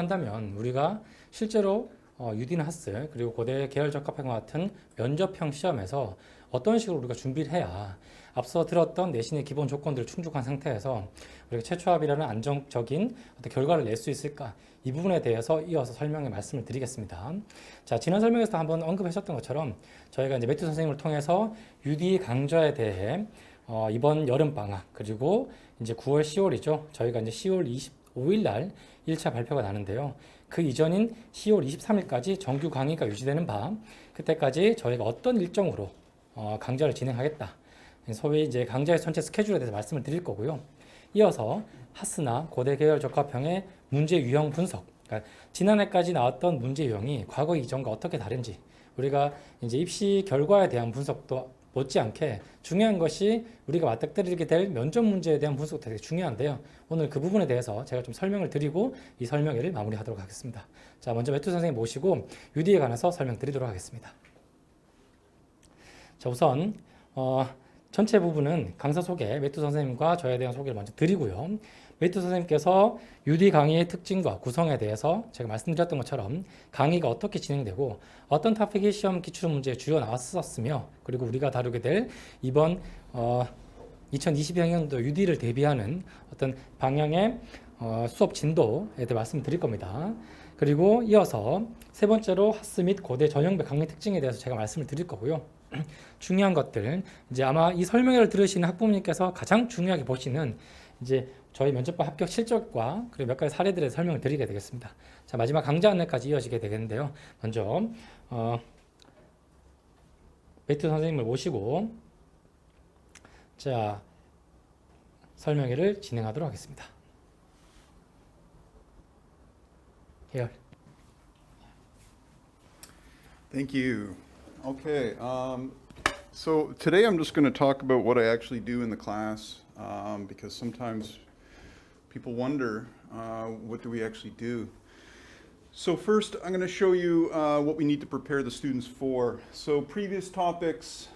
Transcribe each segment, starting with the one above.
간다면 우리가 실제로 UD나 하스 그리고 고대 계열 적합형과 같은 면접형 시험에서 어떤 식으로 우리가 준비를 해야 앞서 들었던 내신의 기본 조건들을 충족한 상태에서 우리가 최초합이라는 안정적인 어떤 결과를 낼 수 있을까? 이 부분에 대해서 이어서 설명의 말씀을 드리겠습니다. 자, 지난 설명에서 한번 언급하셨던 것처럼 저희가 이제 매튜 선생님을 통해서 UD 강좌에 대해 이번 여름 방학 그리고 이제 9월, 10월이죠. 저희가 이제 10월 25일 날 1차 발표가 나는데요. 그 이전인 10월 23일까지 정규 강의가 유지되는 바 그때까지 저희가 어떤 일정으로 강좌를 진행하겠다. 소위 이제 강좌의 전체 스케줄에 대해서 말씀을 드릴 거고요. 이어서 하스나 고대 계열 적합형의 문제 유형 분석. 그러니까 지난해까지 나왔던 문제 유형이 과거 이전과 어떻게 다른지 우리가 이제 입시 결과에 대한 분석도 못지않게 중요한 것이 우리가 맞닥뜨리게 될 면접 문제에 대한 분석도 되게 중요한데요. 오늘 그 부분에 대해서 제가 좀 설명을 드리고 이 설명회를 마무리하도록 하겠습니다. 자, 먼저 매튜 선생님 모시고 UD에 관해서 설명드리도록 하겠습니다. 자, 우선 전체 부분은 강사 소개, 매튜 선생님과 저에 대한 소개를 먼저 드리고요. 매튜 선생님께서 UD 강의의 특징과 구성에 대해서 제가 말씀드렸던 것처럼 강의가 어떻게 진행되고 어떤 토픽이 시험 기출 문제에 주요 나왔었으며 그리고 우리가 다루게 될 이번 2020학년도 UD를 대비하는 어떤 방향의 수업 진도에 대해 말씀드릴 겁니다. 그리고 이어서 세 번째로 하스 및 고대 전형배 강의 특징에 대해서 제가 말씀을 드릴 거고요. 중요한 것들 이제 아마 이 설명회를 들으시는 학부모님께서 가장 중요하게 보시는 이제 저희 면접과 합격 실적과 그리고 몇 가지 사례들의 설명을 드리게 되겠습니다. 자, 마지막 강좌 안내까지 이어지게 되겠는데요. 먼저 매튜 선생님을 모시고 자 설명회를 진행하도록 하겠습니다. 해열. Thank you. Okay, so today I'm just going to talk about what I actually do in the class because sometimes people wonder what do we actually do. So first I'm going to show you what we need to prepare the students for. So previous topics,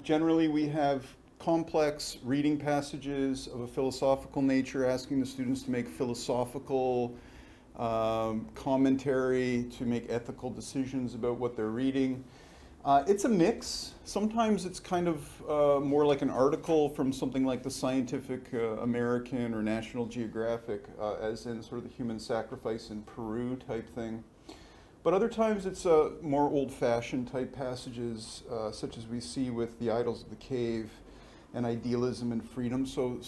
generally we have complex reading passages of a philosophical nature asking the students to make philosophical commentary, to make ethical decisions about what they're reading. It's a mix. Sometimes it's kind of more like an article from something like the Scientific American or National Geographic, as in sort of the human sacrifice in Peru type thing. But other times it's more old-fashioned type passages, such as we see with the Idols of the Cave and Idealism and Freedom. So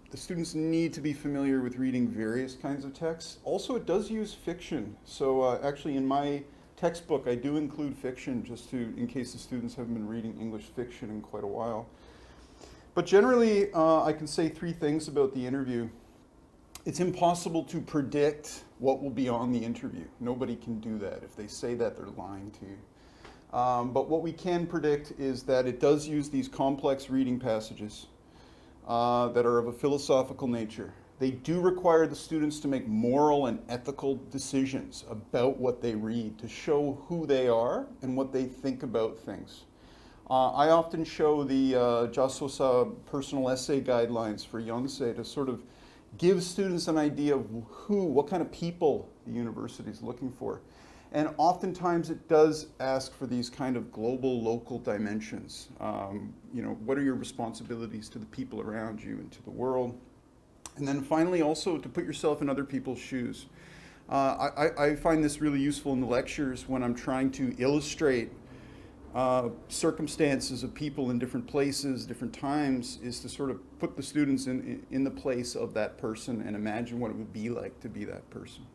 the students need to be familiar with reading various kinds of texts. Also, it does use fiction. So actually in my textbook, I do include fiction just in case the students haven't been reading English fiction in quite a while. But generally, I can say three things about the interview. It's impossible to predict what will be on the interview. Nobody can do that. If they say that, they're lying to you. But what we can predict is that it does use these complex reading passages that are of a philosophical nature. They do require the students to make moral and ethical decisions about what they read to show who they are and what they think about things. I often show the Jasosa personal essay guidelines for Yonsei to sort of give students an idea of what kind of people the university is looking for. And oftentimes it does ask for these kind of global, local dimensions. What are your responsibilities to the people around you and to the world? And then finally, also to put yourself in other people's shoes. I find this really useful in the lectures when I'm trying to illustrate circumstances of people in different places, different times, is to sort of put the students in the place of that person and imagine what it would be like to be that person.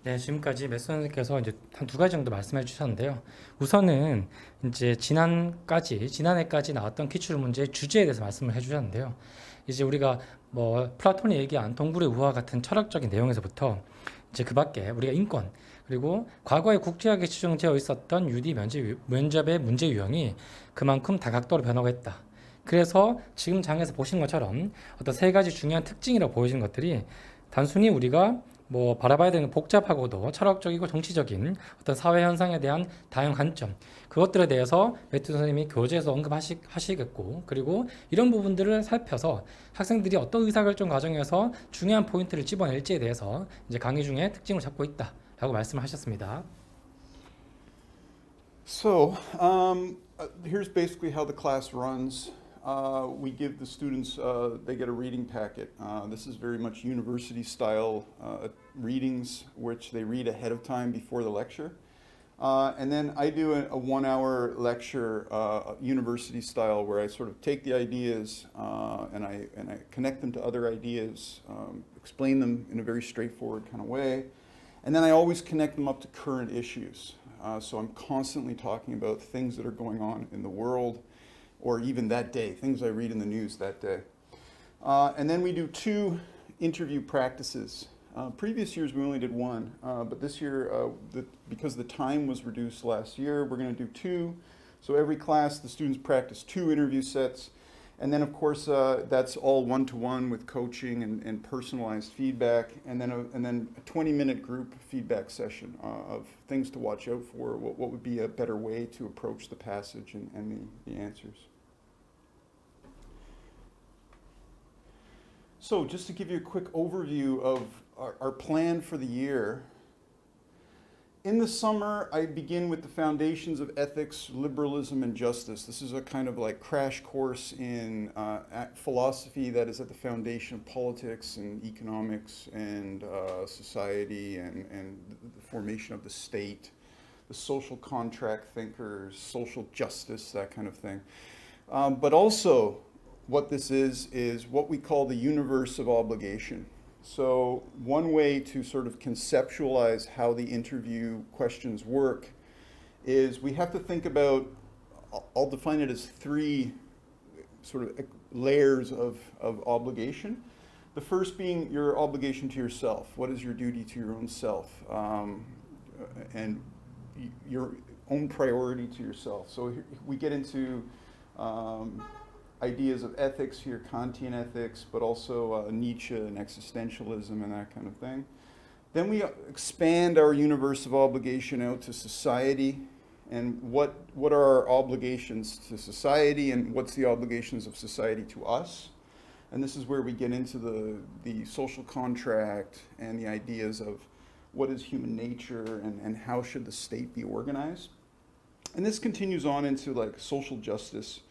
네, 지금까지 매튜 선생님께서 이제 한 두 가지 정도 말씀해 주셨는데요. 우선은 이제 지난해까지 나왔던 기출 문제의 주제에 대해서 말씀을 해 주셨는데요. 이제 우리가 플라톤이 얘기한 동굴의 우화 같은 철학적인 내용에서부터 이제 그 밖에 우리가 인권 그리고 과거에 국제학에 추정되어 있었던 UD 면접의 문제 유형이 그만큼 다각도로 변하고 있다. 그래서 지금 장에서 보신 것처럼 어떤 세 가지 중요한 특징이라고 보여지는 것들이 단순히 우리가 뭐 바라봐야 되는 복잡하고도 철학적이고 정치적인 어떤 사회 현상에 대한 다양한 관점, 그것들에 대해서 매튜 선생님이 교재에서 언급하시겠고, 그리고 이런 부분들을 살펴서 학생들이 어떤 의사결정 과정에서 중요한 포인트를 집어낼지에 대해서 이제 강의 중에 특징을 잡고 있다라고 말씀을 하셨습니다. So, here's basically how the class runs. We give the students, they get a reading packet. This is very much university style readings, which they read ahead of time before the lecture. And then I do a 1 hour lecture, university style, where I sort of take the ideas and I connect them to other ideas, explain them in a very straightforward kind of way. And then I always connect them up to current issues. So I'm constantly talking about things that are going on in the world, or even that day, things I read in the news that day. And then we do 2 interview practices. Previous years we only did 1, but this year, because the time was reduced last year, we're going to do 2. So every class, the students practice 2 interview sets. And then, of course, that's all one-to-one with coaching and personalized feedback, and then a 20-minute group feedback session of things to watch out for, what would be a better way to approach the passage and the answers. So just to give you a quick overview of our plan for the year. In the summer, I begin with the foundations of ethics, liberalism, and justice. This is a kind of like crash course in philosophy that is at the foundation of politics and economics and society and the formation of the state, the social contract thinkers, social justice, that kind of thing. But also, what this is what we call the universe of obligation. So one way to sort of conceptualize how the interview questions work is we have to think about, I'll define it as 3 sort of layers of obligation. The first being your obligation to yourself. What is your duty to your own self? And your own priority to yourself. So we get into ideas of ethics here, Kantian ethics, but also Nietzsche and existentialism and that kind of thing. Then we expand our universe of obligation out to society, and what are our obligations to society, and what's the obligations of society to us. And this is where we get into the social contract and the ideas of what is human nature and how should the state be organized. And this continues on into like social justice.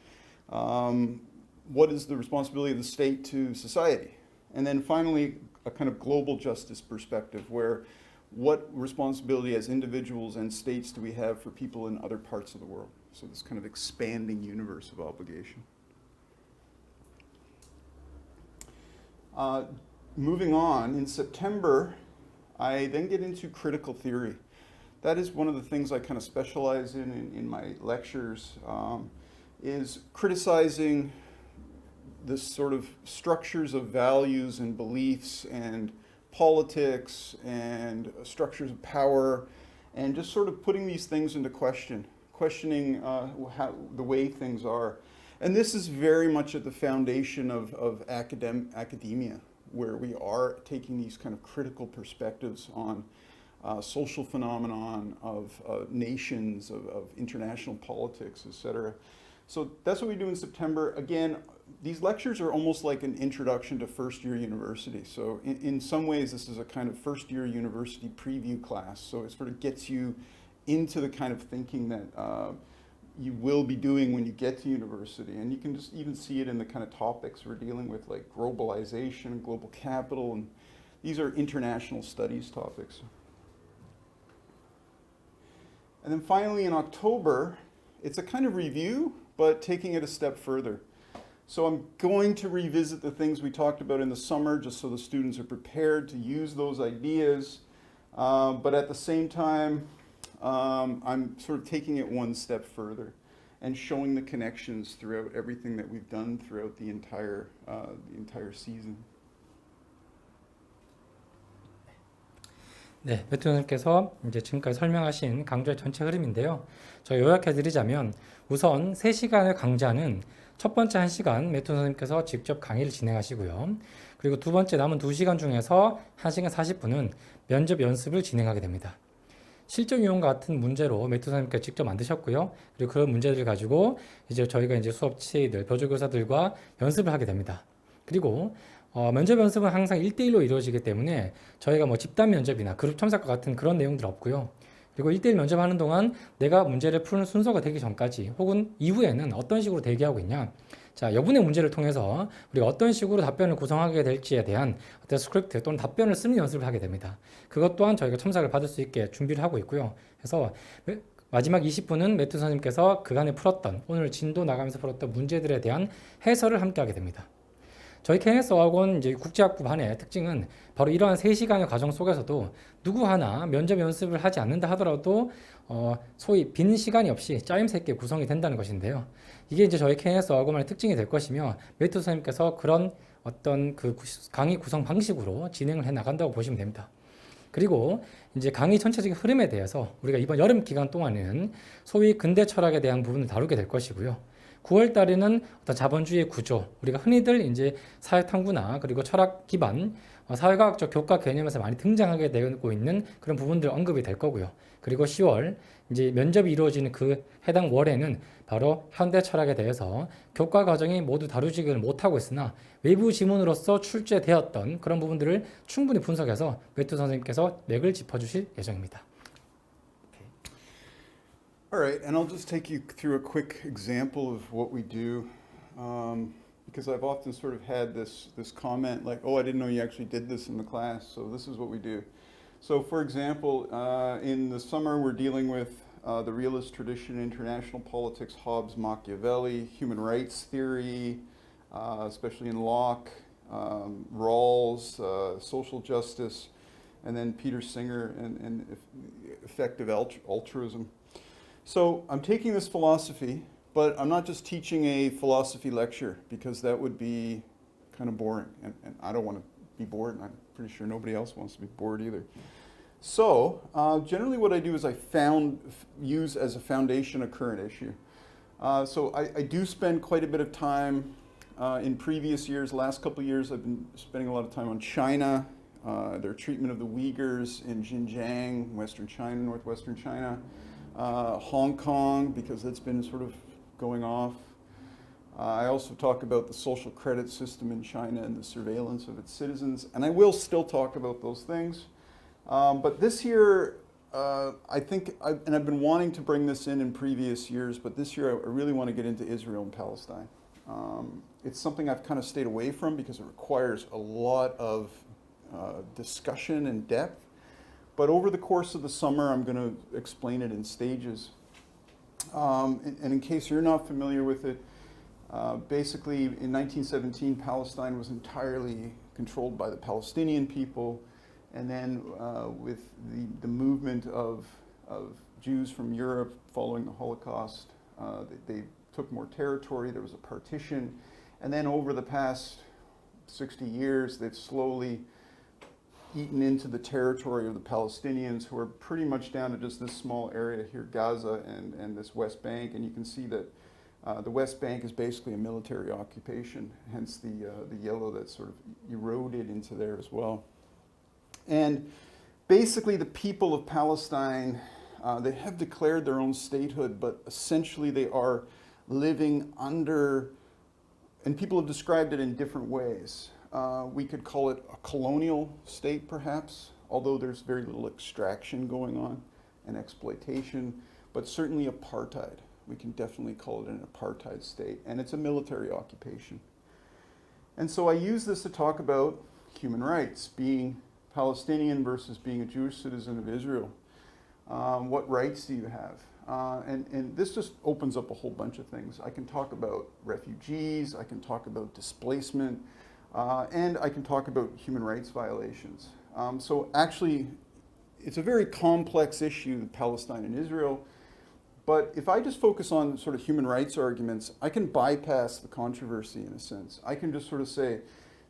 What is the responsibility of the state to society? And then finally, a kind of global justice perspective, where what responsibility as individuals and states do we have for people in other parts of the world? So this kind of expanding universe of obligation. Moving on, in September, I then get into critical theory. That is one of the things I kind of specialize in my lectures, is criticizing the sort of structures of values and beliefs and politics and structures of power, and just sort of putting these things into question, questioning how the way things are. And this is very much at the foundation of academia, where we are taking these kind of critical perspectives on social phenomenon of nations, of international politics, etc. So that's what we do in September. Again, these lectures are almost like an introduction to first-year university. So in some ways, this is a kind of first-year university preview class. So it sort of gets you into the kind of thinking that you will be doing when you get to university. And you can just even see it in the kind of topics we're dealing with, like globalization, global capital, and these are international studies topics. And then finally in October, it's a kind of review, but taking it a step further. So I'm going to revisit the things we talked about in the summer, just so the students are prepared to use those ideas. But at the same time, I'm sort of taking it one step further and showing the connections throughout everything that we've done throughout the entire season. 네, 매튜 선생님께서 이제 지금까지 설명하신 강좌의 전체 흐름인데요. 저 요약해 드리자면 우선 3시간을 강좌는 첫 번째 1시간 매튜 선생님께서 직접 강의를 진행하시고요. 그리고 두 번째 남은 2시간 중에서 1시간 40분은 면접 연습을 진행하게 됩니다. 실전 유형 같은 문제로 매튜 선생님께서 직접 만드셨고요. 그리고 그런 문제들을 가지고 이제 저희가 이제 수업 치이들, 보조교사들과 연습을 하게 됩니다. 그리고 면접 연습은 항상 1대1로 이루어지기 때문에 저희가 뭐 집단 면접이나 그룹 첨삭과 같은 그런 내용들 없고요. 그리고 1대1 면접하는 동안 내가 문제를 푸는 순서가 되기 전까지 혹은 이후에는 어떤 식으로 대기하고 있냐. 자, 여분의 문제를 통해서 우리가 어떤 식으로 답변을 구성하게 될지에 대한 어떤 스크립트 또는 답변을 쓰는 연습을 하게 됩니다. 그것 또한 저희가 첨삭을 받을 수 있게 준비를 하고 있고요. 그래서 마지막 20분은 매튜 선생님께서 그간에 풀었던 오늘 진도 나가면서 풀었던 문제들에 대한 해설을 함께 하게 됩니다. 저희 KNS 어학원 이제 국제학부 반의 특징은 바로 이러한 3시간의 과정 속에서도 누구 하나 면접 연습을 하지 않는다 하더라도 소위 빈 시간이 없이 짜임새 있게 구성이 된다는 것인데요. 이게 이제 저희 KNS 어학원의 특징이 될 것이며 매튜 선생님께서 그런 어떤 그 강의 구성 방식으로 진행을 해 나간다고 보시면 됩니다. 그리고 이제 강의 전체적인 흐름에 대해서 우리가 이번 여름 기간 동안에는 소위 근대 철학에 대한 부분을 다루게 될 것이고요. 9월 달에는 어떤 자본주의 구조, 우리가 흔히들 이제 사회탐구나 그리고 철학 기반 사회과학적 교과 개념에서 많이 등장하게 되고 있는 그런 부분들 언급이 될 거고요. 그리고 10월 이제 면접이 이루어지는 그 해당 월에는 바로 현대 철학에 대해서 교과 과정이 모두 다루지를 못하고 있으나 외부 지문으로서 출제되었던 그런 부분들을 충분히 분석해서 매튜 선생님께서 맥을 짚어주실 예정입니다. All right, and I'll just take you through a quick example of what we do, because I've often sort of had this comment like, "Oh, I didn't know you actually did this in the class." So this is what we do. So, for example, in the summer we're dealing with the realist tradition, international politics, Hobbes, Machiavelli, human rights theory, especially in Locke, Rawls, social justice, and then Peter Singer and effective altruism. So I'm taking this philosophy, but I'm not just teaching a philosophy lecture because that would be kind of boring, and I don't want to be bored, and I'm pretty sure nobody else wants to be bored either. So generally what I do is I use as a foundation a current issue. So I do spend quite a bit of time in previous years, last couple of years, I've been spending a lot of time on China, their treatment of the Uyghurs in Xinjiang, Western China, Northwestern China. Hong Kong, because it's been sort of going off. I also talk about the social credit system in China and the surveillance of its citizens, and I will still talk about those things. But this year, I think, and I've been wanting to bring this in previous years, but this year I really want to get into Israel and Palestine. It's something I've kind of stayed away from because it requires a lot of discussion and depth. But over the course of the summer, I'm going to explain it in stages. And in case you're not familiar with it, basically in 1917, Palestine was entirely controlled by the Palestinian people. And then with the movement of Jews from Europe following the Holocaust, they took more territory. There was a partition. And then over the past 60 years, they've slowly eaten into the territory of the Palestinians, who are pretty much down to just this small area here, Gaza and this West Bank. And you can see that the West Bank is basically a military occupation, hence the yellow that's sort of eroded into there as well. And basically the people of Palestine, they have declared their own statehood, but essentially they are living under, and people have described it in different ways. We could call it a colonial state, perhaps, although there's very little extraction going on and exploitation, but certainly apartheid. We can definitely call it an apartheid state, and it's a military occupation. And so I use this to talk about human rights, being Palestinian versus being a Jewish citizen of Israel. What rights do you have? And this just opens up a whole bunch of things. I can talk about refugees, I can talk about displacement, and I can talk about human rights violations. So actually, it's a very complex issue, Palestine and Israel. But if I just focus on sort of human rights arguments, I can bypass the controversy in a sense. I can just sort of say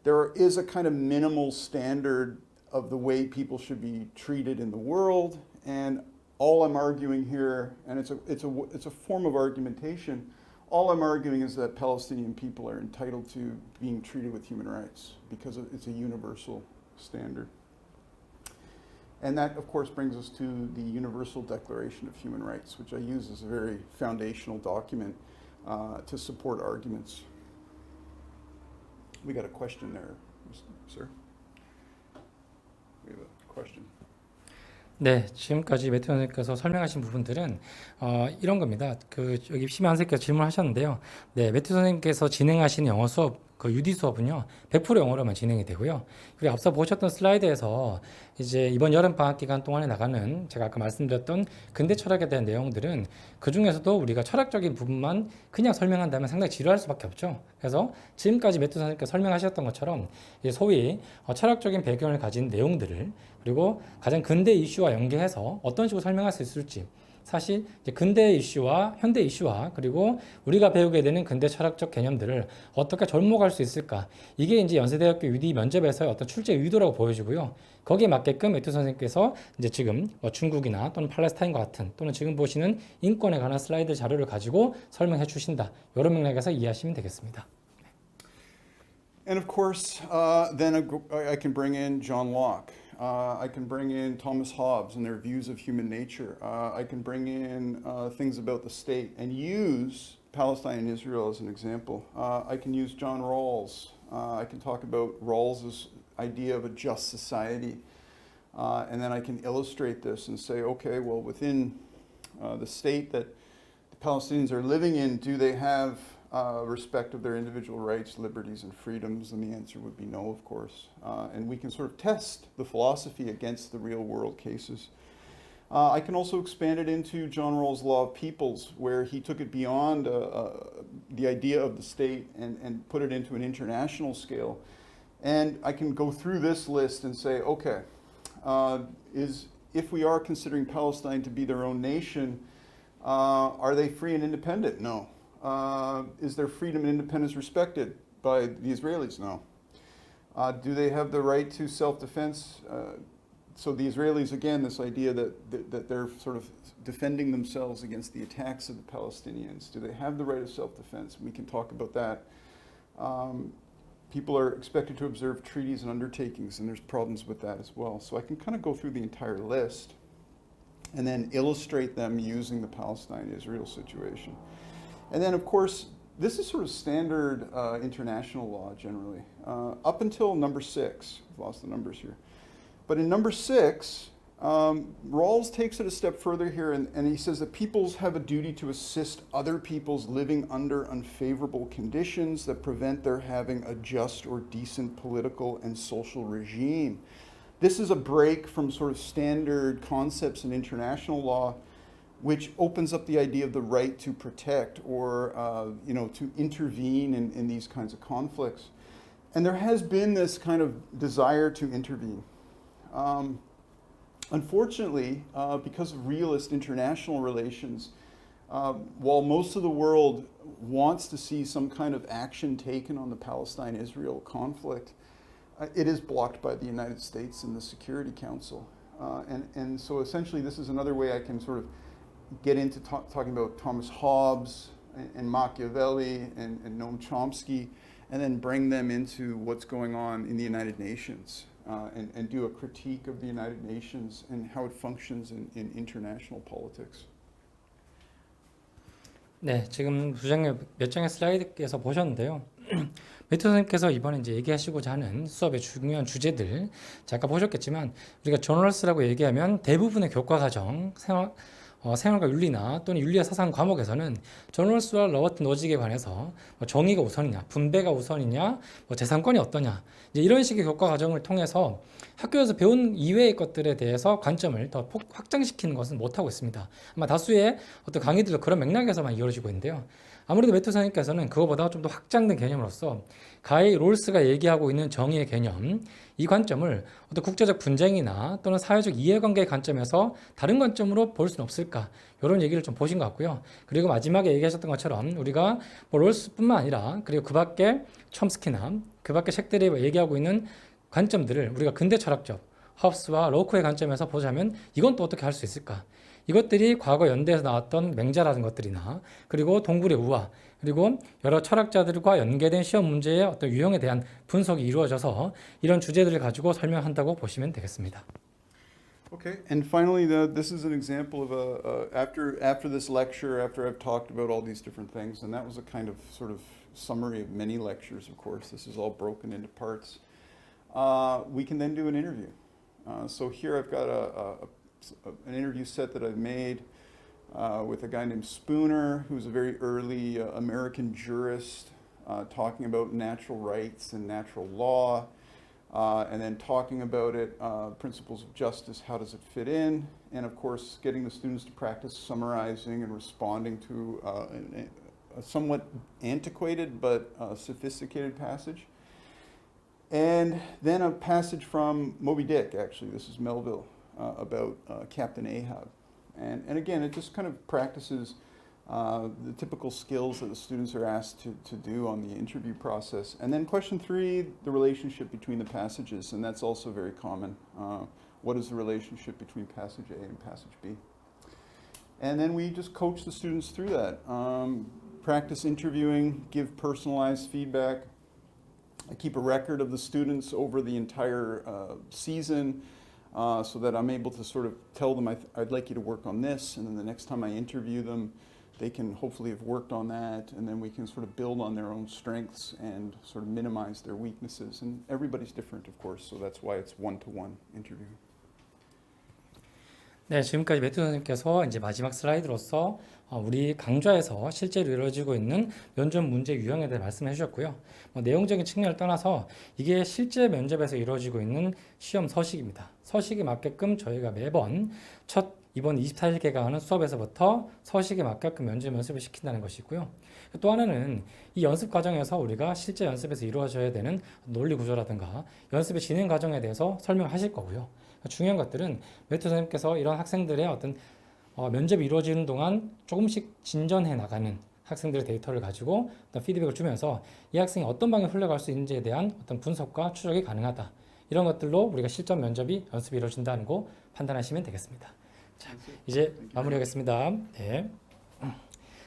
there is a kind of minimal standard of the way people should be treated in the world. And all I'm arguing here, and it's a form of argumentation, all I'm arguing is that Palestinian people are entitled to being treated with human rights because it's a universal standard. And that, of course, brings us to the Universal Declaration of Human Rights, which I use as a very foundational document to support arguments. We got a question there, sir. We have a question. 네, 지금까지 매튜 선생님께서 설명하신 부분들은 이런 겁니다. 여기 심한 선생님께서 질문하셨는데요. 네, 매튜 선생님께서 진행하시는 영어 수업, 그 UD 수업은요, 100% 영어로만 진행이 되고요. 그리고 앞서 보셨던 슬라이드에서 이제 이번 여름 방학 기간 동안에 나가는 제가 아까 말씀드렸던 근대 철학에 대한 내용들은 그 중에서도 우리가 철학적인 부분만 그냥 설명한다면 상당히 지루할 수밖에 없죠. 그래서 지금까지 매튜 선생님께서 설명하셨던 것처럼 소위 철학적인 배경을 가진 내용들을 그리고 가장 근대 이슈와 연계해서 어떤 식으로 설명할 수 있을지, 사실 이제 근대 이슈와 현대 이슈와 그리고 우리가 배우게 되는 근대 철학적 개념들을 어떻게 접목할 수 있을까, 이게 이제 연세대학교 UD 면접에서의 어떤 출제 의도라고 보여지고요. 거기에 맞게끔 매튜 선생님께서 이제 지금 중국이나 또는 팔레스타인과 같은 또는 지금 보시는 인권에 관한 슬라이드 자료를 가지고 설명해 주신다, 이런 맥락에서 이해하시면 되겠습니다. And of course, then I can bring in John Locke. I can bring in Thomas Hobbes and their views of human nature. I can bring in things about the state and use Palestine and Israel as an example. I can use John Rawls. I can talk about Rawls's idea of a just society. And then I can illustrate this and say, okay, well, within the state that the Palestinians are living in, do they have respect of their individual rights, liberties, and freedoms? And the answer would be no, of course. And we can sort of test the philosophy against the real world cases. I can also expand it into John Rawls' Law of Peoples, where he took it beyond the idea of the state and put it into an international scale. And I can go through this list and say, okay, if we are considering Palestine to be their own nation, are they free and independent? No. Is their freedom and independence respected by the Israelis? No. Do they have the right to self-defense? So the Israelis, again, this idea that they're sort of defending themselves against the attacks of the Palestinians. Do they have the right of self-defense? We can talk about that. People are expected to observe treaties and undertakings, and there's problems with that as well. So I can kind of go through the entire list and then illustrate them using the Palestine-Israel situation. And then, of course, this is sort of standard international law generally, up until number 6. I've lost the numbers here. But in number 6, Rawls takes it a step further here, and he says that peoples have a duty to assist other peoples living under unfavorable conditions that prevent their having a just or decent political and social regime. This is a break from sort of standard concepts in international law, which opens up the idea of the right to protect or to intervene in these kinds of conflicts. And there has been this kind of desire to intervene. Unfortunately, because of realist international relations, while most of the world wants to see some kind of action taken on the Palestine-Israel conflict, it is blocked by the United States and the Security Council. And so essentially this is another way I can sort of get into talking about Thomas Hobbes and Machiavelli and Noam Chomsky, and then bring them into what's going on in the United Nations. And do a critique of the United Nations and how it functions in international politics. 네, 지금 몇 장의 슬라이드에서 보셨는데요. 매튜 선생님께서 이번에 이제 얘기하시고자 하는 수업의 중요한 주제들, 자, 아까 보셨겠지만 우리가 저널스라고 얘기하면 대부분의 교과 과정, 생활과 윤리나 또는 윤리와 사상 과목에서는 저널스와 러버트 노직에 관해서 정의가 우선이냐, 분배가 우선이냐, 재산권이 어떠냐, 이제 이런 식의 교과 과정을 통해서 학교에서 배운 이외의 것들에 대해서 관점을 더 확장시키는 것은 못하고 있습니다. 아마 다수의 어떤 강의들도 그런 맥락에서만 이루어지고 있는데요. 아무래도 매튜 선생님께서는 그거보다 좀 더 확장된 개념으로서 가히 롤스가 얘기하고 있는 정의의 개념, 이 관점을 어떤 국제적 분쟁이나 또는 사회적 이해관계의 관점에서 다른 관점으로 볼 수는 없을까, 이런 얘기를 좀 보신 것 같고요. 그리고 마지막에 얘기하셨던 것처럼 우리가 롤스뿐만 아니라 그리고 그 밖에 첨스키나 그 밖에 책들이 얘기하고 있는 관점들을 우리가 근대 철학적 헙스와 로크의 관점에서 보자면 이건 또 어떻게 할 수 있을까? 이것들이 과거 연대에서 나왔던 맹자라는 것들이나 그리고 동굴의 우화 그리고 여러 철학자들과 연계된 시험 문제의 어떤 유형에 대한 분석이 이루어져서 이런 주제들을 가지고 설명한다고 보시면 되겠습니다. Okay, and finally, this is an example of after this lecture, after I've talked about all these different things, and that was a kind of sort of summary of many lectures. Of course, this is all broken into parts. We can then do an interview. So here I've got an interview set that I've made with a guy named Spooner, who's a very early American jurist, talking about natural rights and natural law. And then talking about it, principles of justice, how does it fit in? And of course, getting the students to practice summarizing and responding to a somewhat antiquated but sophisticated passage. And then a passage from Moby Dick, actually, this is Melville, about Captain Ahab. And again, it just kind of practices the typical skills that the students are asked to do on the interview process. And then question 3, the relationship between the passages, and that's also very common. What is the relationship between passage A and passage B? And then we just coach the students through that. Practice interviewing, give personalized feedback. I keep a record of the students over the entire season so that I'm able to sort of tell them I'd like you to work on this, and then the next time I interview them, they can hopefully have worked on that, and then we can sort of build on their own strengths and sort of minimize their weaknesses. And everybody's different, of course, so that's why it's one-to-one interview. 네, 지금까지 매튜 선생님께서 이제 마지막 슬라이드로서 우리 강좌에서 실제로 이루어지고 있는 면접 문제 유형에 대해 말씀해 주셨고요. 내용적인 측면을 떠나서 이게 실제 면접에서 이루어지고 있는 시험 서식입니다. 서식에 맞게끔 저희가 매번 이번 24일 개강하는 수업에서부터 서식에 맞게끔 면접 연습을 시킨다는 것이고요. 또 하나는 이 연습 과정에서 우리가 실제 연습에서 이루어져야 되는 논리 구조라든가 연습의 진행 과정에 대해서 설명하실 거고요. 중요한 것들은 매튜 선생님께서 이런 학생들의 어떤 면접이 이루어지는 동안 조금씩 진전해 나가는 학생들의 데이터를 가지고 어떤 피드백을 주면서 이 학생이 어떤 방향으로 흘러갈 수 있는지에 대한 어떤 분석과 추적이 가능하다. 이런 것들로 우리가 실전 면접이 연습이 이루어진다는 거 판단하시면 되겠습니다. 자, 이제 마무리하겠습니다. 네.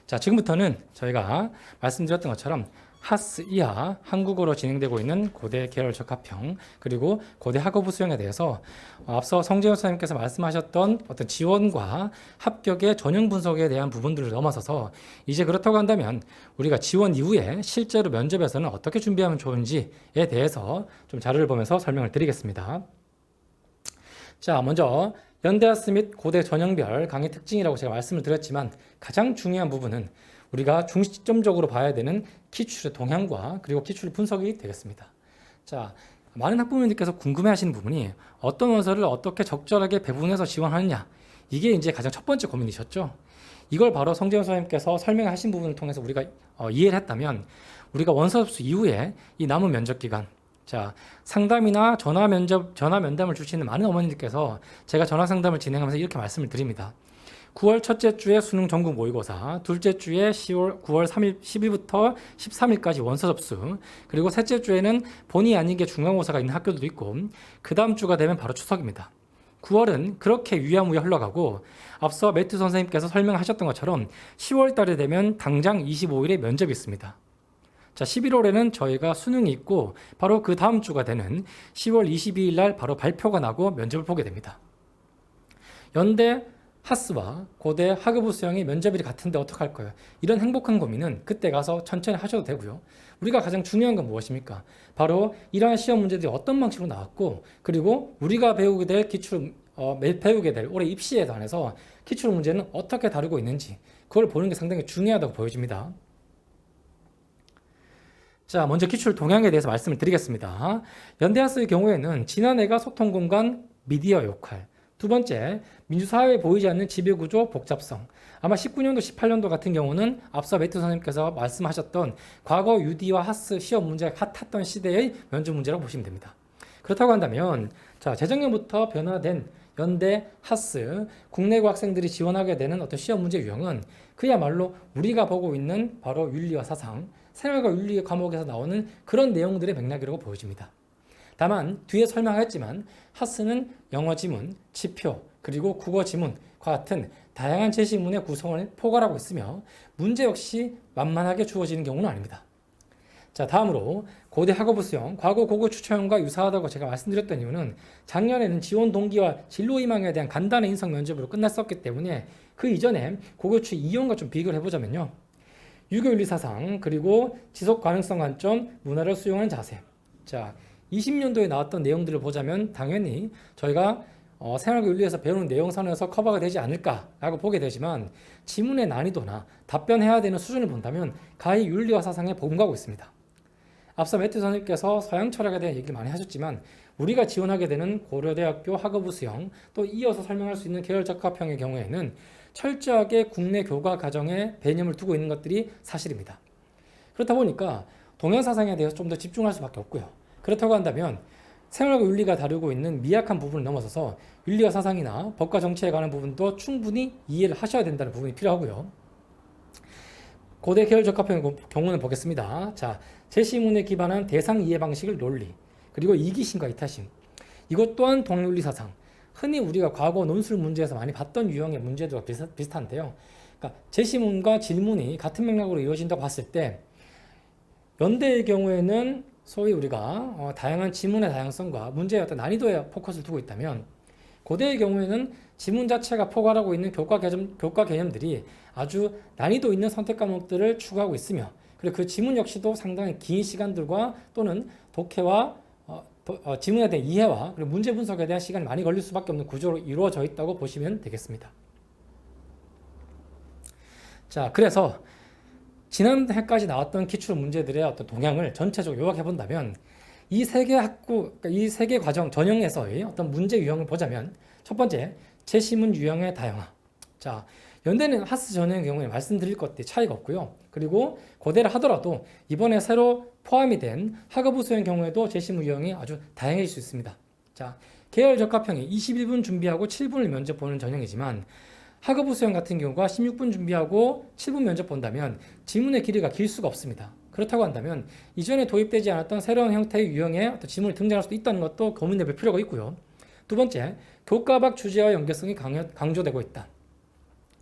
자, 지금부터는 저희가 말씀드렸던 것처럼 하스 이하 한국어로 진행되고 있는 고대 계열 적합형 그리고 고대 학업부 수행에 대해서 앞서 성재현 선생님께서 말씀하셨던 어떤 지원과 합격의 전형 분석에 대한 부분들을 넘어서서 이제 그렇다고 한다면 우리가 지원 이후에 실제로 면접에서는 어떻게 준비하면 좋은지에 대해서 좀 자료를 보면서 설명을 드리겠습니다. 자, 먼저 연대하스 및 고대 전형별 강의 특징이라고 제가 말씀을 드렸지만 가장 중요한 부분은 우리가 중점적으로 봐야 되는 기출의 동향과 그리고 기출 분석이 되겠습니다. 자, 많은 학부모님들께서 궁금해하시는 부분이 어떤 원서를 어떻게 적절하게 배분해서 지원하느냐, 이게 이제 가장 첫 번째 고민이셨죠. 이걸 바로 성재현 선생님께서 설명하신 부분을 통해서 우리가 이해를 했다면 우리가 원서 접수 이후에 이 남은 면접 기간, 자, 상담이나 전화 면담을 주시는 많은 어머님들께서 제가 전화 상담을 진행하면서 이렇게 말씀을 드립니다. 9월 첫째 주에 수능 전국 모의고사, 둘째 주에 9월 3일, 10일부터 13일까지 원서 접수, 그리고 셋째 주에는 본의 아닌 게 중간고사가 있는 학교도 있고, 그 다음 주가 되면 바로 추석입니다. 9월은 그렇게 유야무야 흘러가고, 앞서 매튜 선생님께서 설명하셨던 것처럼 10월 달에 되면 당장 25일에 면접이 있습니다. 자, 11월에는 저희가 수능이 있고, 바로 그 다음 주가 되는 10월 22일 날 바로 발표가 나고 면접을 보게 됩니다. 연대 하스와 고대 학업부 수영이 면접일이 같은데 어떡할 거예요? 이런 행복한 고민은 그때 가서 천천히 하셔도 되고요. 우리가 가장 중요한 건 무엇입니까? 바로 이러한 시험 문제들이 어떤 방식으로 나왔고, 그리고 우리가 배우게 될 배우게 될 올해 입시에 관해서 기출 문제는 어떻게 다루고 있는지, 그걸 보는 게 상당히 중요하다고 보여집니다. 자, 먼저 기출 동향에 대해서 말씀을 드리겠습니다. 연대하스의 경우에는 지난해가 소통 공간 미디어 역할, 두 번째, 민주사회에 보이지 않는 지배구조 복잡성. 아마 19년도, 18년도 같은 경우는 앞서 매튜 선생님께서 말씀하셨던 과거 UD와 하스 시험 문제가 핫했던 시대의 면접 문제라고 보시면 됩니다. 그렇다고 한다면, 자, 재작년부터 변화된 연대, 하스, 국내고 학생들이 지원하게 되는 어떤 시험 문제 유형은 그야말로 우리가 보고 있는 바로 윤리와 사상, 생활과 윤리 과목에서 나오는 그런 내용들의 맥락이라고 보여집니다. 다만 뒤에 설명하겠지만 하스는 영어 지문, 지표, 그리고 국어 지문과 같은 다양한 제시문의 구성을 포괄하고 있으며 문제 역시 만만하게 주어지는 경우는 아닙니다. 자, 다음으로 고대 학업부 수형, 과거 고고 추천형과 유사하다고 제가 말씀드렸던 이유는 작년에는 지원 동기와 진로 희망에 대한 간단한 인성 면접으로 끝났었기 때문에 그 이전에 고고추 이용과 좀 비교를 해보자면요. 유교윤리 사상, 그리고 지속 가능성 관점, 문화를 수용하는 자세. 자, 20년도에 나왔던 내용들을 보자면 당연히 저희가 생활과 윤리에서 배우는 내용 선에서 커버가 되지 않을까라고 보게 되지만 지문의 난이도나 답변해야 되는 수준을 본다면 가히 윤리와 사상에 복음가고 있습니다. 앞서 매튜 선생님께서 서양 철학에 대한 얘기를 많이 하셨지만 우리가 지원하게 되는 고려대학교 학업부 수형 또 이어서 설명할 수 있는 계열적합형의 경우에는 철저하게 국내 교과 과정에 배념을 두고 있는 것들이 사실입니다. 그렇다 보니까 동양사상에 대해서 좀 더 집중할 수밖에 없고요. 그렇다고 한다면 생활과 윤리가 다루고 있는 미약한 부분을 넘어서서 윤리와 사상이나 법과 정치에 관한 부분도 충분히 이해를 하셔야 된다는 부분이 필요하고요. 고대 계열 적합형의 경우는 보겠습니다. 자, 제시문에 기반한 대상 이해 방식을 논리, 그리고 이기심과 이타심. 이것 또한 동양윤리 사상. 흔히 우리가 과거 논술 문제에서 많이 봤던 유형의 문제들과 비슷한데요. 그러니까 제시문과 질문이 같은 맥락으로 이루어진다고 봤을 때 연대의 경우에는 소위 우리가 다양한 지문의 다양성과 문제의 어떤 난이도에 포커스를 두고 있다면 고대의 경우에는 지문 자체가 포괄하고 있는 교과 개념들이 아주 난이도 있는 선택 과목들을 추구하고 있으며 그리고 그 지문 역시도 상당히 긴 시간들과 또는 독해와 지문에 대한 이해와 그리고 문제 분석에 대한 시간이 많이 걸릴 수밖에 없는 구조로 이루어져 있다고 보시면 되겠습니다. 자, 그래서 지난해까지 나왔던 기출 문제들의 어떤 동향을 전체적으로 요약해 본다면 이 세 개 과정 전형에서의 어떤 문제 유형을 보자면 첫 번째, 제시문 유형의 다양화. 자, 연대는 하스 전형의 경우에 말씀드릴 것들이 차이가 없고요. 그리고 고대를 하더라도 이번에 새로 포함이 된 학업부 수형 경우에도 제시문 유형이 아주 다양해질 수 있습니다. 자, 계열 적합형이 21분 준비하고 7분을 면접 보는 전형이지만 학업부 수형 같은 경우가 16분 준비하고 7분 면접 본다면 지문의 길이가 길 수가 없습니다. 그렇다고 한다면 이전에 도입되지 않았던 새로운 형태의 유형의 어떤 지문이 등장할 수도 있다는 것도 고민해 볼 필요가 있고요. 두 번째, 교과 밖 주제와 연계성이 강조되고 있다.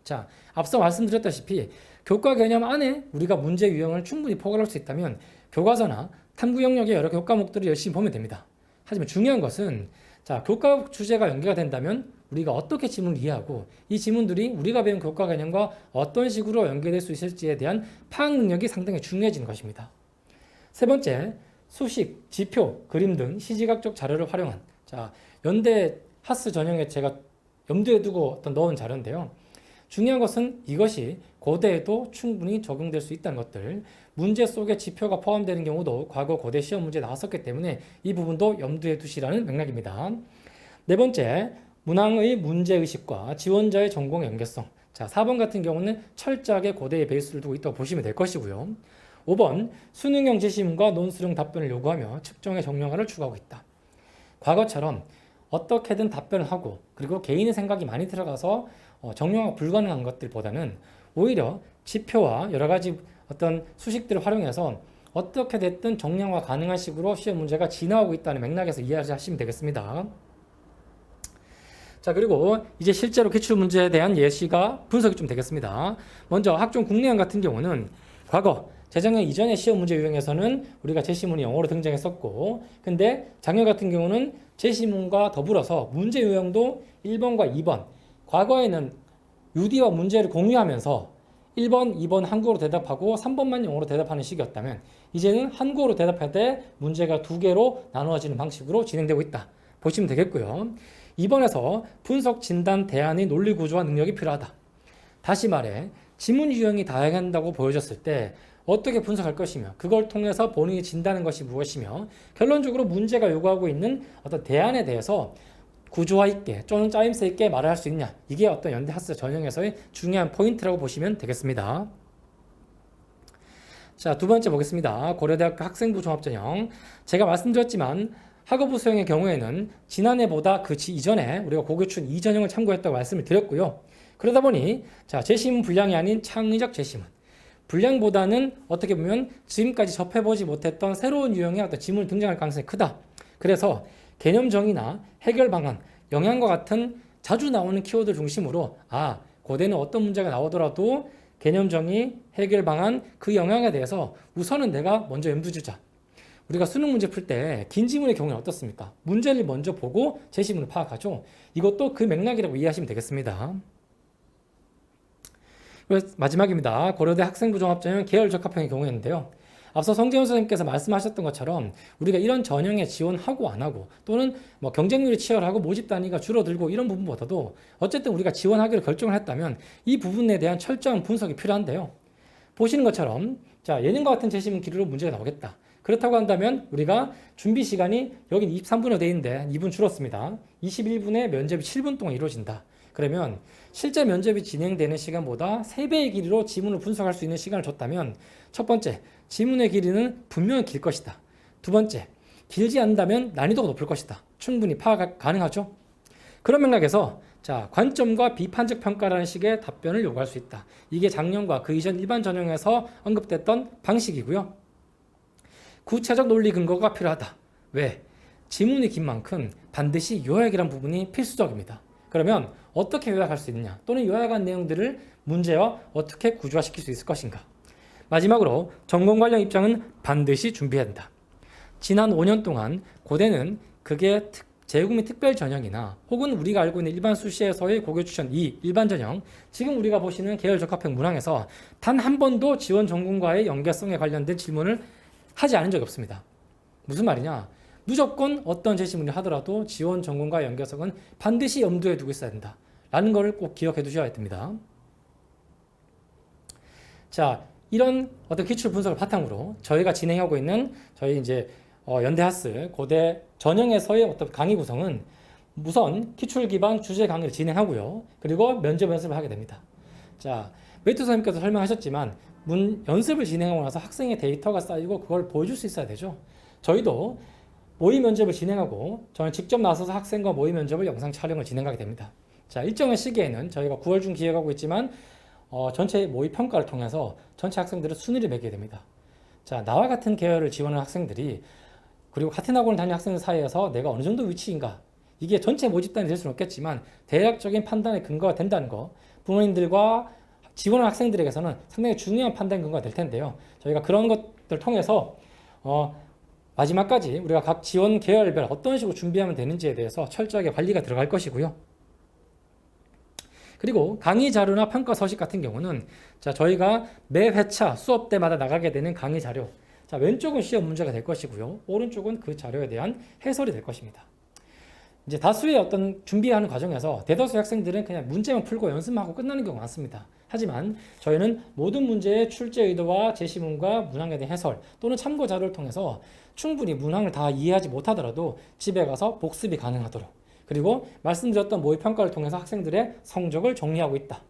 자, 앞서 말씀드렸다시피 교과 개념 안에 우리가 문제 유형을 충분히 포괄할 수 있다면 교과서나 탐구 영역의 여러 교과목들을 열심히 보면 됩니다. 하지만 중요한 것은 자, 교과 주제가 연계가 된다면 우리가 어떻게 지문을 이해하고 이 지문들이 우리가 배운 교과 개념과 어떤 식으로 연계될 수 있을지에 대한 파악 능력이 상당히 중요해지는 것입니다. 세 번째, 수식, 지표, 그림 등 시지각적 자료를 활용한 자, 연대 하스 전형에 제가 염두에 두고 넣은 자료인데요. 중요한 것은 이것이 고대에도 충분히 적용될 수 있다는 것들, 문제 속에 지표가 포함되는 경우도 과거 고대 시험 문제에 나왔었기 때문에 이 부분도 염두에 두시라는 맥락입니다. 네 번째, 문항의 문제의식과 지원자의 전공의 연계성. 자, 4번 같은 경우는 철저하게 고대의 베이스를 두고 있다고 보시면 될 것이고요. 5번, 수능형 제시문과 논술형 답변을 요구하며 측정의 정량화를 추구하고 있다. 과거처럼 어떻게든 답변을 하고 그리고 개인의 생각이 많이 들어가서 정량화 불가능한 것들보다는 오히려 지표와 여러 가지 어떤 수식들을 활용해서 어떻게 됐든 정량화 가능한 식으로 시험 문제가 진화하고 있다는 맥락에서 이해하시면 되겠습니다. 자, 그리고 이제 실제로 기출 문제에 대한 예시가 분석이 좀 되겠습니다. 먼저 학종 국내형 같은 경우는 과거 재작년 이전의 시험 문제 유형에서는 우리가 제시문이 영어로 등장했었고, 근데 작년 같은 경우는 제시문과 더불어서 문제 유형도 1번과 2번, 과거에는 UD와 문제를 공유하면서 1번, 2번 한국어로 대답하고 3번만 영어로 대답하는 식이었다면 이제는 한국어로 대답할 때 문제가 두 개로 나누어지는 방식으로 진행되고 있다. 보시면 되겠고요. 2번에서 분석, 진단, 대안의 논리 구조와 능력이 필요하다. 다시 말해 지문 유형이 다양한다고 보여졌을 때 어떻게 분석할 것이며 그걸 통해서 본인이 진단하는 것이 무엇이며 결론적으로 문제가 요구하고 있는 어떤 대안에 대해서 구조화 있게 또는 짜임새 있게 말을 할 수 있냐, 이게 어떤 연대 하스 전형에서의 중요한 포인트라고 보시면 되겠습니다. 자, 두 번째 보겠습니다. 고려대학교 학생부 종합전형. 제가 말씀드렸지만 학업부 수형의 경우에는 지난해보다 그 이전에 우리가 고교춘 2전형을 참고했다고 말씀을 드렸고요. 그러다 보니 자, 제시문 분량이 아닌 창의적 제시문, 분량보다는 어떻게 보면 지금까지 접해보지 못했던 새로운 유형의 어떤 지문이 등장할 가능성이 크다. 그래서 개념정의나 해결 방안, 영향과 같은 자주 나오는 키워드 중심으로 고대는 어떤 문제가 나오더라도 개념정의, 해결 방안, 그 영향에 대해서 우선은 내가 먼저 염두 주자. 우리가 수능 문제 풀 때 긴 지문의 경우는 어떻습니까? 문제를 먼저 보고 제시문을 파악하죠. 이것도 그 맥락이라고 이해하시면 되겠습니다. 마지막입니다. 고려대 학생부 종합전형 계열 적합형의 경우였는데요. 앞서 성재훈 선생님께서 말씀하셨던 것처럼 우리가 이런 전형에 지원하고 안 하고 또는 경쟁률이 치열하고 모집 단위가 줄어들고 이런 부분보다도 어쨌든 우리가 지원하기로 결정을 했다면 이 부분에 대한 철저한 분석이 필요한데요. 보시는 것처럼 예능과 같은 제시문 길이로 문제가 나오겠다. 그렇다고 한다면 우리가 준비 시간이 여긴 23분으로 돼 있는데 2분 줄었습니다. 21분에 면접이 7분 동안 이루어진다. 그러면 실제 면접이 진행되는 시간보다 3배의 길이로 지문을 분석할 수 있는 시간을 줬다면 첫 번째, 지문의 길이는 분명히 길 것이다. 두 번째, 길지 않다면 난이도가 높을 것이다. 충분히 파악 가능하죠? 그런 맥락에서 관점과 비판적 평가라는 식의 답변을 요구할 수 있다. 이게 작년과 그 이전 일반 전형에서 언급됐던 방식이고요. 구체적 논리 근거가 필요하다. 왜? 지문이 긴 만큼 반드시 요약이란 부분이 필수적입니다. 그러면 어떻게 요약할 수 있느냐 또는 요약한 내용들을 문제와 어떻게 구조화시킬 수 있을 것인가. 마지막으로 전공 관련 입장은 반드시 준비해야 된다. 지난 5년 동안 고대는 그게 제국민 특별 전형이나 혹은 우리가 알고 있는 일반 수시에서의 고교 추천 2 일반 전형, 지금 우리가 보시는 계열 적합형 문항에서 단 한 번도 지원 전공과의 연계성에 관련된 질문을 하지 않은 적이 없습니다. 무슨 말이냐? 무조건 어떤 제시문을 하더라도 지원 전공과 연계성은 반드시 염두에 두고 있어야 된다. 라는 것을 꼭 기억해 두셔야 됩니다. 이런 어떤 기출 분석을 바탕으로 저희가 진행하고 있는 저희 연대하스 고대 전형에서의 어떤 강의 구성은 우선 기출 기반 주제 강의를 진행하고요. 그리고 면접 연습을 하게 됩니다. 메이트 선생님께서 설명하셨지만 연습을 진행하고 나서 학생의 데이터가 쌓이고 그걸 보여줄 수 있어야 되죠. 저희도 모의 면접을 진행하고 저는 직접 나서서 학생과 모의 면접을 영상 촬영을 진행하게 됩니다. 일정한 시기에는 저희가 9월 중 기획하고 있지만 전체 모의 평가를 통해서 전체 학생들은 순위를 매기게 됩니다. 나와 같은 계열을 지원하는 학생들이 그리고 같은 학원을 다니는 학생들 사이에서 내가 어느 정도 위치인가, 이게 전체 모집단이 될 수는 없겠지만 대략적인 판단의 근거가 된다는 거, 부모님들과 지원하는 학생들에게서는 상당히 중요한 판단 근거가 될 텐데요. 저희가 그런 것들을 통해서 마지막까지 우리가 각 지원 계열별 어떤 식으로 준비하면 되는지에 대해서 철저하게 관리가 들어갈 것이고요. 그리고 강의 자료나 평가 서식 같은 경우는 저희가 매 회차 수업 때마다 나가게 되는 강의 자료, 왼쪽은 시험 문제가 될 것이고요. 오른쪽은 그 자료에 대한 해설이 될 것입니다. 다수의 어떤 준비하는 과정에서 대다수의 학생들은 그냥 문제만 풀고 연습만 하고 끝나는 경우가 많습니다. 하지만 저희는 모든 문제의 출제 의도와 제시문과 문항에 대한 해설 또는 참고 자료를 통해서 충분히 문항을 다 이해하지 못하더라도 집에 가서 복습이 가능하도록, 그리고 말씀드렸던 모의 평가를 통해서 학생들의 성적을 정리하고 있다.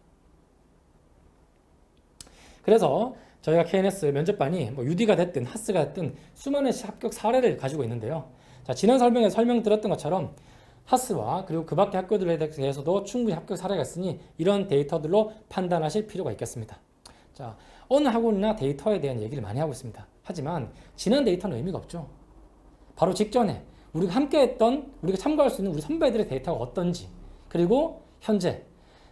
그래서 저희가 KNS 면접반이 UD가 됐든 하스가 됐든 수많은 합격 사례를 가지고 있는데요. 지난 설명에 설명드렸던 것처럼 하스와 그리고 그 밖의 학교들에 대해서도 충분히 합격 사례가 있으니 이런 데이터들로 판단하실 필요가 있겠습니다. 어느 학원이나 데이터에 대한 얘기를 많이 하고 있습니다. 하지만 지난 데이터는 의미가 없죠. 바로 직전에 우리가 함께했던, 우리가 참고할 수 있는 우리 선배들의 데이터가 어떤지, 그리고 현재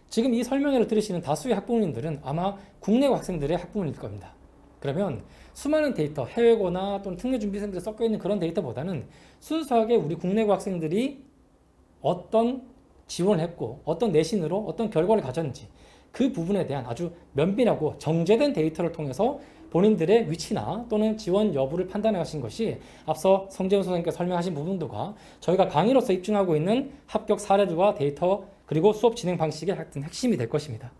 지금 이 설명회를 들으시는 다수의 학부모님들은 아마 국내고 학생들의 학부모님일 겁니다. 그러면 수많은 데이터, 해외고나 또는 특례준비생들이 섞여 있는 그런 데이터보다는 순수하게 우리 국내고 학생들이 어떤 지원을 했고 어떤 내신으로 어떤 결과를 가졌는지 그 부분에 대한 아주 면밀하고 정제된 데이터를 통해서 본인들의 위치나 또는 지원 여부를 판단해 가신 것이 앞서 성재훈 선생님께서 설명하신 부분들과 저희가 강의로서 입증하고 있는 합격 사례들과 데이터 그리고 수업 진행 방식의 핵심이 될 것입니다.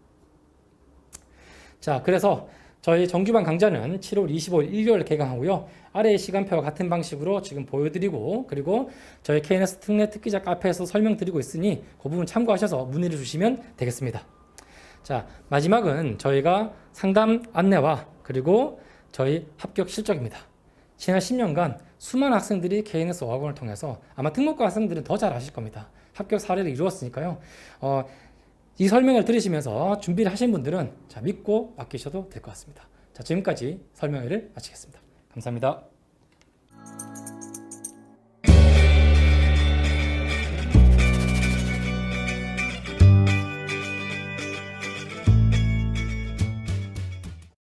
그래서 저희 정규반 강좌는 7월 25일 일요일 개강하고요. 아래의 시간표와 같은 방식으로 지금 보여드리고, 그리고 저희 KNS 특례 특기자 카페에서 설명드리고 있으니 그 부분 참고하셔서 문의를 주시면 되겠습니다. 마지막은 저희가 상담 안내와 그리고 저희 합격 실적입니다. 지난 10년간 수많은 학생들이 KNS 어학원을 통해서 아마 특목고 학생들은 더 잘 아실 겁니다. 합격 사례를 이루었으니까요. 이 설명을 들으시면서 준비를 하신 분들은 믿고 맡기셔도 될 것 같습니다. 지금까지 설명회를 마치겠습니다. 감사합니다.